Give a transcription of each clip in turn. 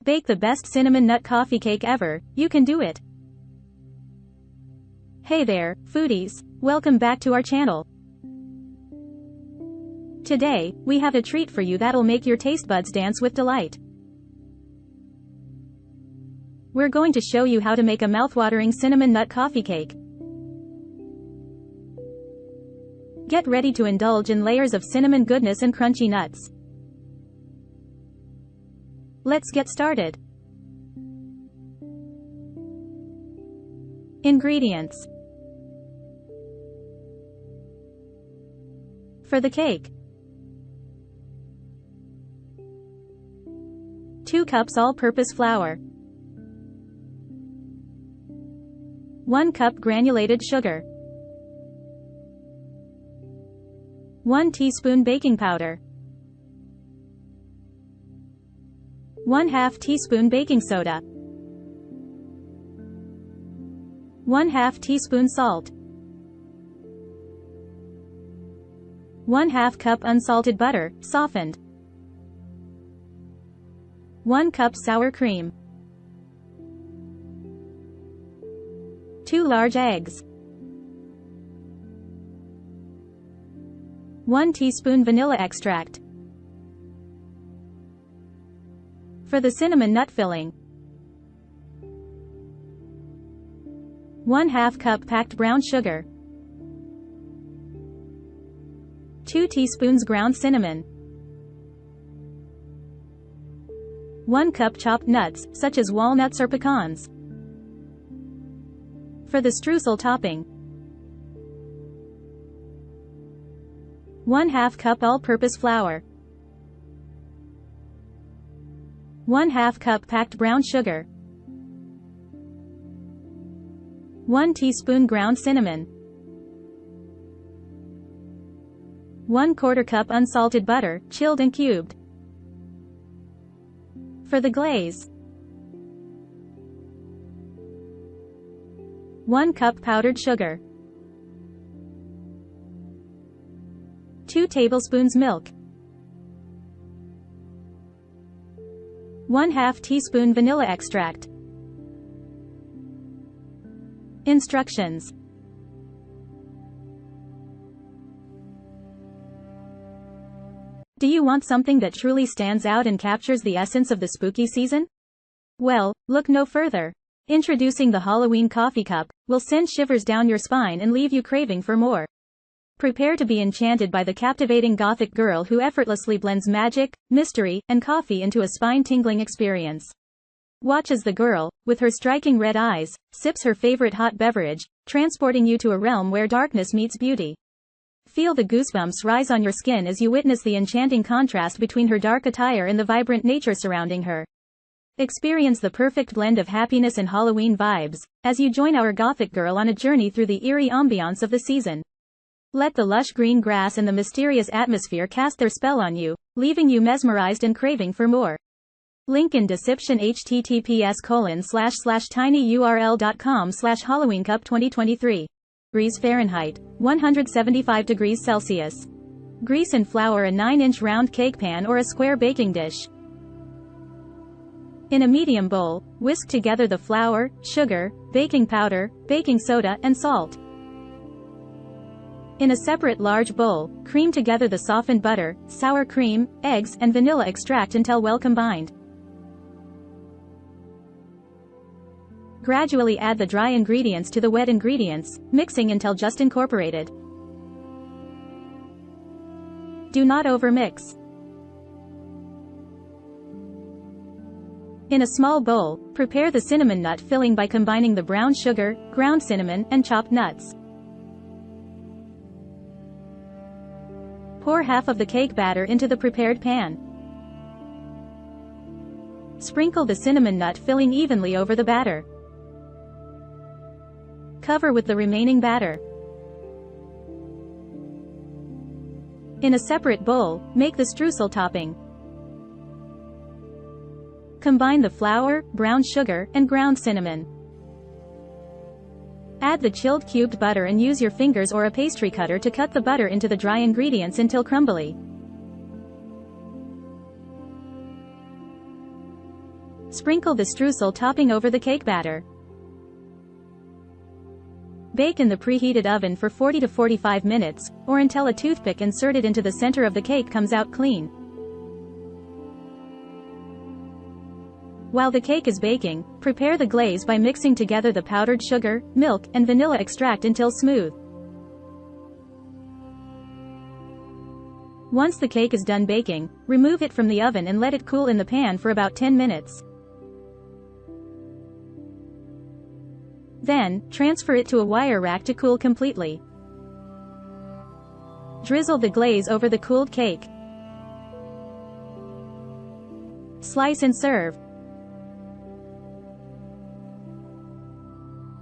Bake the best cinnamon nut coffee cake ever. You can do it. Hey there, foodies. Welcome back to our channel. Today, we have a treat for you that'll make your taste buds dance with delight. We're going to show you how to make a mouthwatering cinnamon nut coffee cake. Get ready to indulge in layers of cinnamon goodness and crunchy nuts. Let's get started. Ingredients. For the cake: 2 cups all-purpose flour, 1 cup granulated sugar, 1 teaspoon baking powder, 1/2 teaspoon baking soda, 1/2 teaspoon salt, 1/2 cup unsalted butter, softened, 1 cup sour cream, 2 large eggs, 1 teaspoon vanilla extract. For the cinnamon nut filling: 1/2 cup packed brown sugar, 2 teaspoons ground cinnamon, 1 cup chopped nuts, such as walnuts or pecans. For the streusel topping: 1/2 cup all-purpose flour, 1/2 cup packed brown sugar, 1 teaspoon ground cinnamon, 1/4 cup unsalted butter, chilled and cubed. For the glaze: 1 cup powdered sugar, 2 tablespoons milk, 1/2 teaspoon vanilla extract. Instructions. Do you want something that truly stands out and captures the essence of the spooky season? Well, look no further. Introducing the Halloween coffee cup will send shivers down your spine and leave you craving for more. Prepare to be enchanted by the captivating gothic girl who effortlessly blends magic, mystery, and coffee into a spine-tingling experience. Watch as the girl, with her striking red eyes, sips her favorite hot beverage, transporting you to a realm where darkness meets beauty. Feel the goosebumps rise on your skin as you witness the enchanting contrast between her dark attire and the vibrant nature surrounding her. Experience the perfect blend of happiness and Halloween vibes as you join our gothic girl on a journey through the eerie ambiance of the season. Let the lush green grass and the mysterious atmosphere cast their spell on you, leaving you mesmerized and craving for more. Link in description: https://tinyurl.com/HalloweenCup2023. Degrees Fahrenheit, 175 degrees Celsius. Grease and flour a 9-inch round cake pan or a square baking dish. In a medium bowl, whisk together the flour, sugar, baking powder, baking soda, and salt. In a separate large bowl, cream together the softened butter, sour cream, eggs, and vanilla extract until well combined. Gradually add the dry ingredients to the wet ingredients, mixing until just incorporated. Do not overmix. In a small bowl, prepare the cinnamon nut filling by combining the brown sugar, ground cinnamon, and chopped nuts. Pour half of the cake batter into the prepared pan. Sprinkle the cinnamon nut filling evenly over the batter. Cover with the remaining batter. In a separate bowl, make the streusel topping. Combine the flour, brown sugar, and ground cinnamon. Add the chilled cubed butter and use your fingers or a pastry cutter to cut the butter into the dry ingredients until crumbly. Sprinkle the streusel topping over the cake batter. Bake in the preheated oven for 40 to 45 minutes, or until a toothpick inserted into the center of the cake comes out clean. While the cake is baking, prepare the glaze by mixing together the powdered sugar, milk, and vanilla extract until smooth. Once the cake is done baking, remove it from the oven and let it cool in the pan for about 10 minutes. Then, transfer it to a wire rack to cool completely. Drizzle the glaze over the cooled cake. Slice and serve.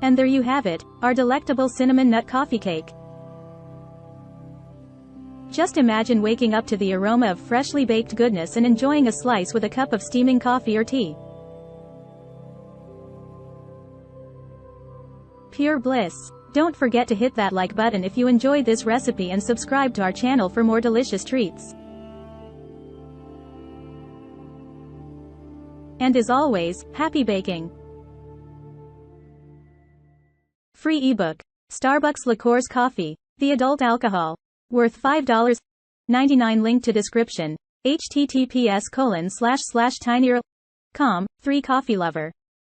And there you have it, our delectable cinnamon nut coffee cake. Just imagine waking up to the aroma of freshly baked goodness and enjoying a slice with a cup of steaming coffee or tea. Pure bliss. Don't forget to hit that like button if you enjoyed this recipe and subscribe to our channel for more delicious treats. And as always, happy baking! Free ebook. Starbucks Liqueurs Coffee. The adult alcohol. Worth $5.99. Link to description. https://tinyurl.com. 3 Coffee Lover.